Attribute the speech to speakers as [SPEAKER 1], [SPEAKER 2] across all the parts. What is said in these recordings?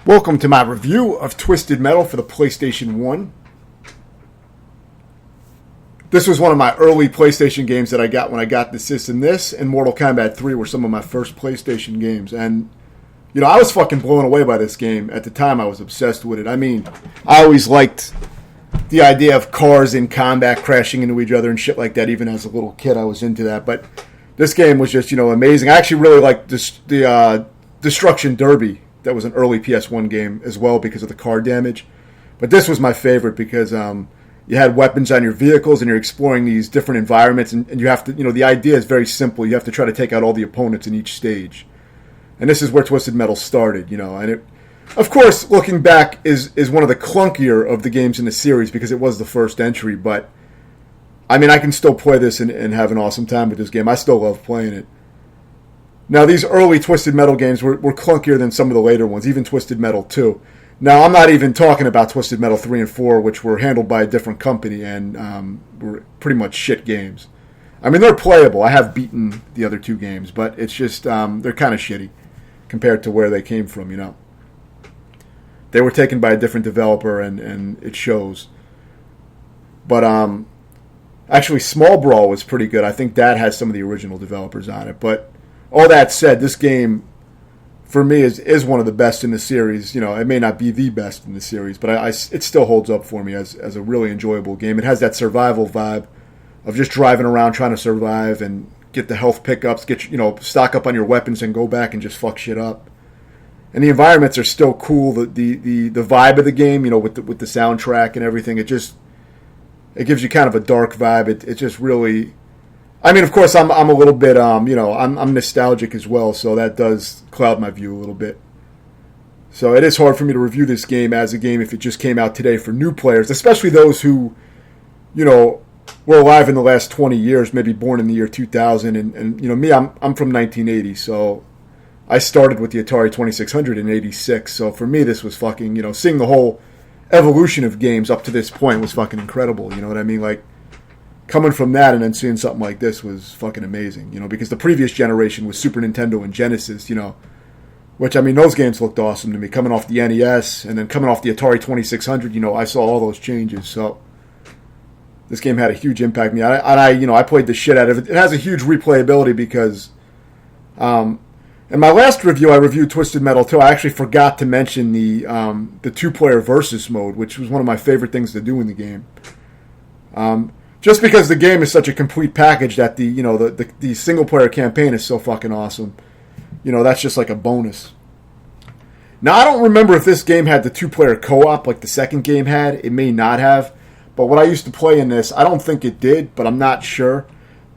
[SPEAKER 1] Welcome to my review of Twisted Metal for the PlayStation 1. This was one of my early PlayStation games that I got when I got the system. This and Mortal Kombat 3 were some of my first PlayStation games. And, you know, I was fucking blown away by this game. At the time, I was obsessed with it. I mean, I always liked the idea of cars in combat crashing into each other and shit like that. Even as a little kid, I was into that. But this game was just, amazing. I actually really liked the Destruction Derby. That was an early PS1 game as well because of the car damage. But this was my favorite because you had weapons on your vehicles and you're exploring these different environments. And you have to, the idea is very simple. You have to try to take out all the opponents in each stage. And this is where Twisted Metal started, And it, of course, looking back, is one of the clunkier of the games in the series because it was the first entry. But, I mean, I can still play this and have an awesome time with this game. I still love playing it. Now, these early Twisted Metal games were clunkier than some of the later ones, even Twisted Metal 2. Now, I'm not even talking about Twisted Metal 3 and 4, which were handled by a different company and were pretty much shit games. I mean, they're playable. I have beaten the other two games, but it's just, they're kind of shitty compared to where they came from, They were taken by a different developer, and it shows. But, actually, Small Brawl was pretty good. I think that has some of the original developers on it, but all that said, this game, for me, is one of the best in the series. It may not be the best in the series, but it still holds up for me as a really enjoyable game. It has that survival vibe of just driving around trying to survive and get the health pickups, stock up on your weapons and go back and just fuck shit up. And the environments are still cool. The vibe of the game, with the soundtrack and everything, it gives you kind of a dark vibe. It just really. I mean, of course, I'm a little bit, I'm nostalgic as well, so that does cloud my view a little bit. So it is hard for me to review this game as a game if it just came out today for new players, especially those who, were alive in the last 20 years, maybe born in the year 2000. And me, I'm from 1980, so I started with the Atari 2600 in 86. So for me, this was fucking, seeing the whole evolution of games up to this point was fucking incredible. You know what I mean? Like, coming from that and then seeing something like this was fucking amazing, because the previous generation was Super Nintendo and Genesis, which, I mean, those games looked awesome to me. Coming off the NES and then coming off the Atari 2600, I saw all those changes. So this game had a huge impact on me. I played the shit out of it. It has a huge replayability because in my last review, I reviewed Twisted Metal 2. I actually forgot to mention the two-player versus mode, which was one of my favorite things to do in the game. Just because the game is such a complete package that the single player campaign is so fucking awesome. That's just like a bonus. Now, I don't remember if this game had the two-player co-op like the second game had. It may not have. But what I used to play in this, I don't think it did, but I'm not sure.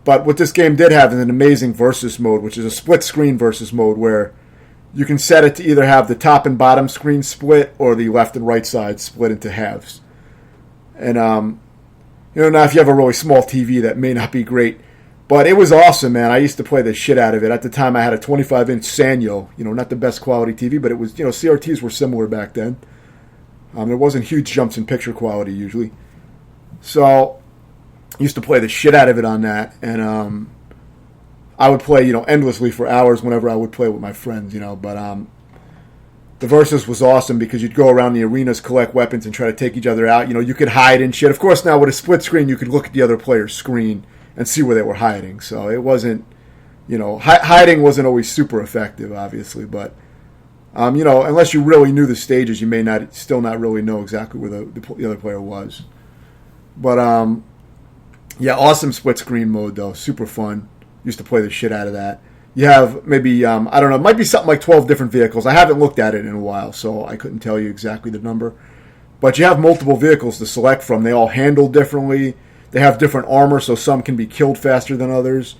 [SPEAKER 1] But what this game did have is an amazing versus mode, which is a split-screen versus mode where you can set it to either have the top and bottom screen split or the left and right side split into halves. And, now if you have a really small TV, that may not be great. But it was awesome, man. I used to play the shit out of it. At the time, I had a 25-inch Sanyo. not the best quality TV, but it was, CRTs were similar back then. There wasn't huge jumps in picture quality, usually. So, I used to play the shit out of it on that. And I would play, endlessly for hours whenever I would play with my friends, But the Versus was awesome because you'd go around the arenas, collect weapons, and try to take each other out. You could hide and shit. Of course, now with a split screen, you could look at the other player's screen and see where they were hiding. So it wasn't, hiding wasn't always super effective, obviously. But, unless you really knew the stages, you may still not really know exactly where the other player was. But, yeah, awesome split screen mode, though. Super fun. Used to play the shit out of that. You have maybe, I don't know, it might be something like 12 different vehicles. I haven't looked at it in a while, so I couldn't tell you exactly the number. But you have multiple vehicles to select from. They all handle differently. They have different armor, so some can be killed faster than others.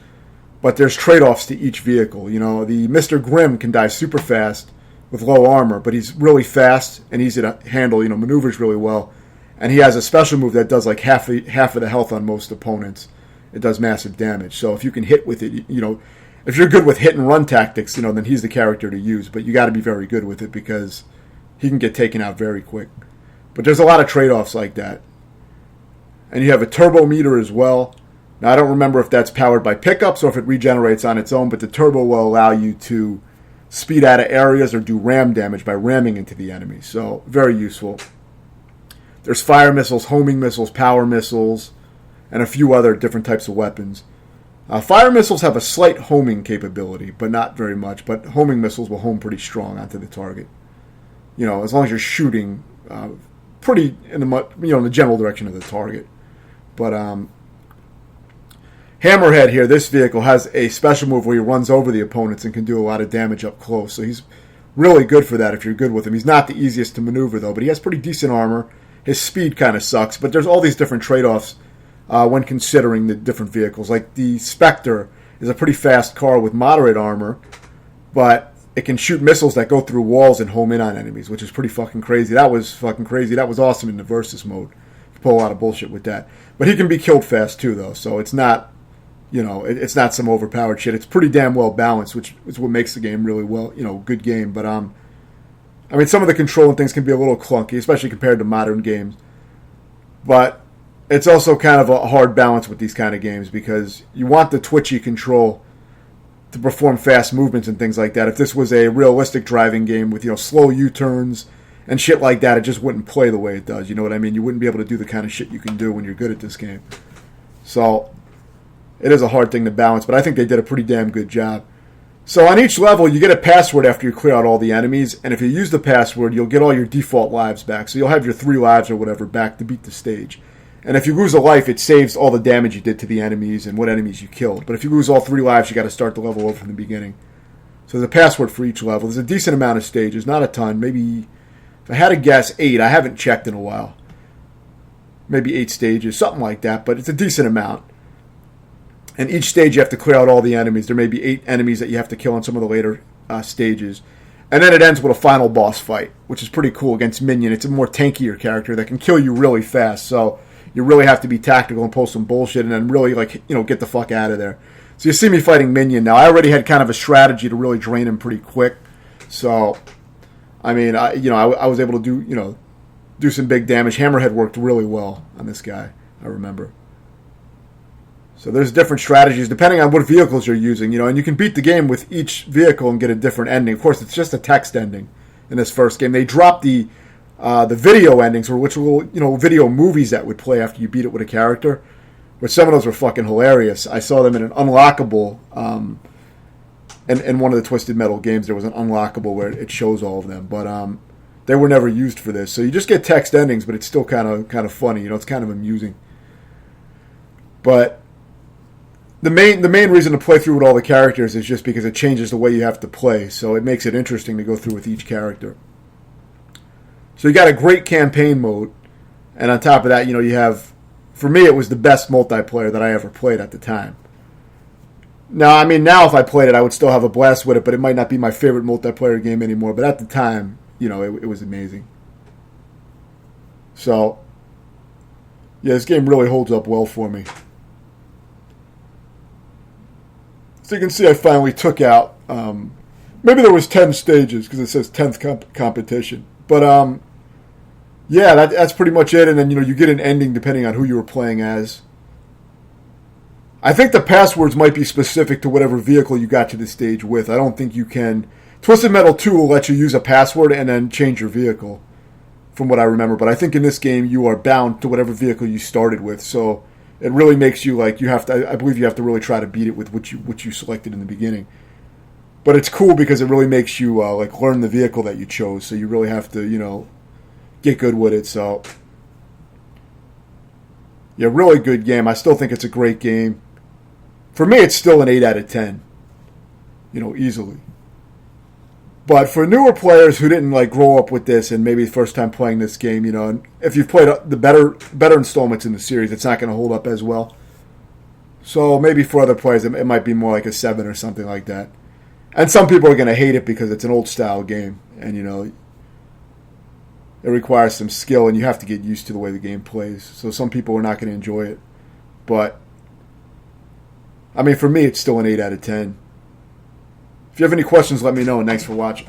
[SPEAKER 1] But there's trade-offs to each vehicle. The Mr. Grimm can die super fast with low armor, but he's really fast and easy to handle, maneuvers really well. And he has a special move that does like half of the health on most opponents. It does massive damage. So if you can hit with it, if you're good with hit and run tactics, then he's the character to use. But you got to be very good with it because he can get taken out very quick. But there's a lot of trade-offs like that. And you have a turbo meter as well. Now, I don't remember if that's powered by pickups or if it regenerates on its own, but the turbo will allow you to speed out of areas or do ram damage by ramming into the enemy. So very useful. There's fire missiles, homing missiles, power missiles, and a few other different types of weapons. Fire missiles have a slight homing capability, but not very much. But homing missiles will home pretty strong onto the target. As long as you're shooting pretty in the general direction of the target. But Hammerhead here, this vehicle has a special move where he runs over the opponents and can do a lot of damage up close. So he's really good for that if you're good with him. He's not the easiest to maneuver though, but he has pretty decent armor. His speed kind of sucks, but there's all these different trade-offs when considering the different vehicles. Like the Spectre is a pretty fast car with moderate armor, but it can shoot missiles that go through walls and home in on enemies, which is pretty fucking crazy. That was fucking crazy. That was awesome in the Versus mode. You pull a lot of bullshit with that. But he can be killed fast too, though, so it's not, it's not some overpowered shit. It's pretty damn well balanced, which is what makes the game really good game. But some of the control and things can be a little clunky, especially compared to modern games. But it's also kind of a hard balance with these kind of games because you want the twitchy control to perform fast movements and things like that. If this was a realistic driving game with slow U-turns and shit like that, it just wouldn't play the way it does. You know what I mean? You wouldn't be able to do the kind of shit you can do when you're good at this game. So it is a hard thing to balance, but I think they did a pretty damn good job. So on each level, you get a password after you clear out all the enemies, and if you use the password, you'll get all your default lives back. So you'll have your 3 lives or whatever back to beat the stage. And if you lose a life, it saves all the damage you did to the enemies and what enemies you killed. But if you lose all 3 lives, you got to start the level over from the beginning. So there's a password for each level. There's a decent amount of stages, not a ton. Maybe, if I had to guess, 8. I haven't checked in a while. Maybe 8 stages, something like that, but it's a decent amount. And each stage you have to clear out all the enemies. There may be 8 enemies that you have to kill on some of the later stages. And then it ends with a final boss fight, which is pretty cool against Minion. It's a more tankier character that can kill you really fast. So you really have to be tactical and pull some bullshit and then really get the fuck out of there. So you see me fighting Minion now. I already had kind of a strategy to really drain him pretty quick. So, I was able to do some big damage. Hammerhead worked really well on this guy, I remember. So there's different strategies depending on what vehicles you're using, and you can beat the game with each vehicle and get a different ending. Of course, it's just a text ending in this first game. They dropped the video endings, which were video movies that would play after you beat it with a character, which some of those were fucking hilarious. I saw them in an unlockable, in one of the Twisted Metal games. There was an unlockable where it shows all of them, but they were never used for this. So you just get text endings, but it's still kind of funny. It's kind of amusing, but. The main reason to play through with all the characters is just because it changes the way you have to play, so it makes it interesting to go through with each character. So you got a great campaign mode, and on top of that, you have, for me, it was the best multiplayer that I ever played at the time. Now if I played it, I would still have a blast with it, but it might not be my favorite multiplayer game anymore, but at the time, it was amazing. So, yeah, this game really holds up well for me. So you can see I finally took out, maybe there was 10 stages because it says 10th competition. But, yeah, that's pretty much it. And then, you get an ending depending on who you were playing as. I think the passwords might be specific to whatever vehicle you got to the stage with. I don't think you can. Twisted Metal 2 will let you use a password and then change your vehicle, from what I remember. But I think in this game you are bound to whatever vehicle you started with. So it really makes you I believe you have to really try to beat it with what you selected in the beginning. But it's cool because it really makes you learn the vehicle that you chose. So you really have to get good with it. So yeah, really good game. I still think it's a great game. For me, it's still an 8 out of 10. Easily. But for newer players who didn't grow up with this and maybe the first time playing this game, and if you've played the better installments in the series, it's not going to hold up as well. So maybe for other players, it might be more like a 7 or something like that. And some people are going to hate it because it's an old style game, and it requires some skill, and you have to get used to the way the game plays. So some people are not going to enjoy it. But for me, it's still an 8 out of 10. If you have any questions, let me know, and thanks for watching.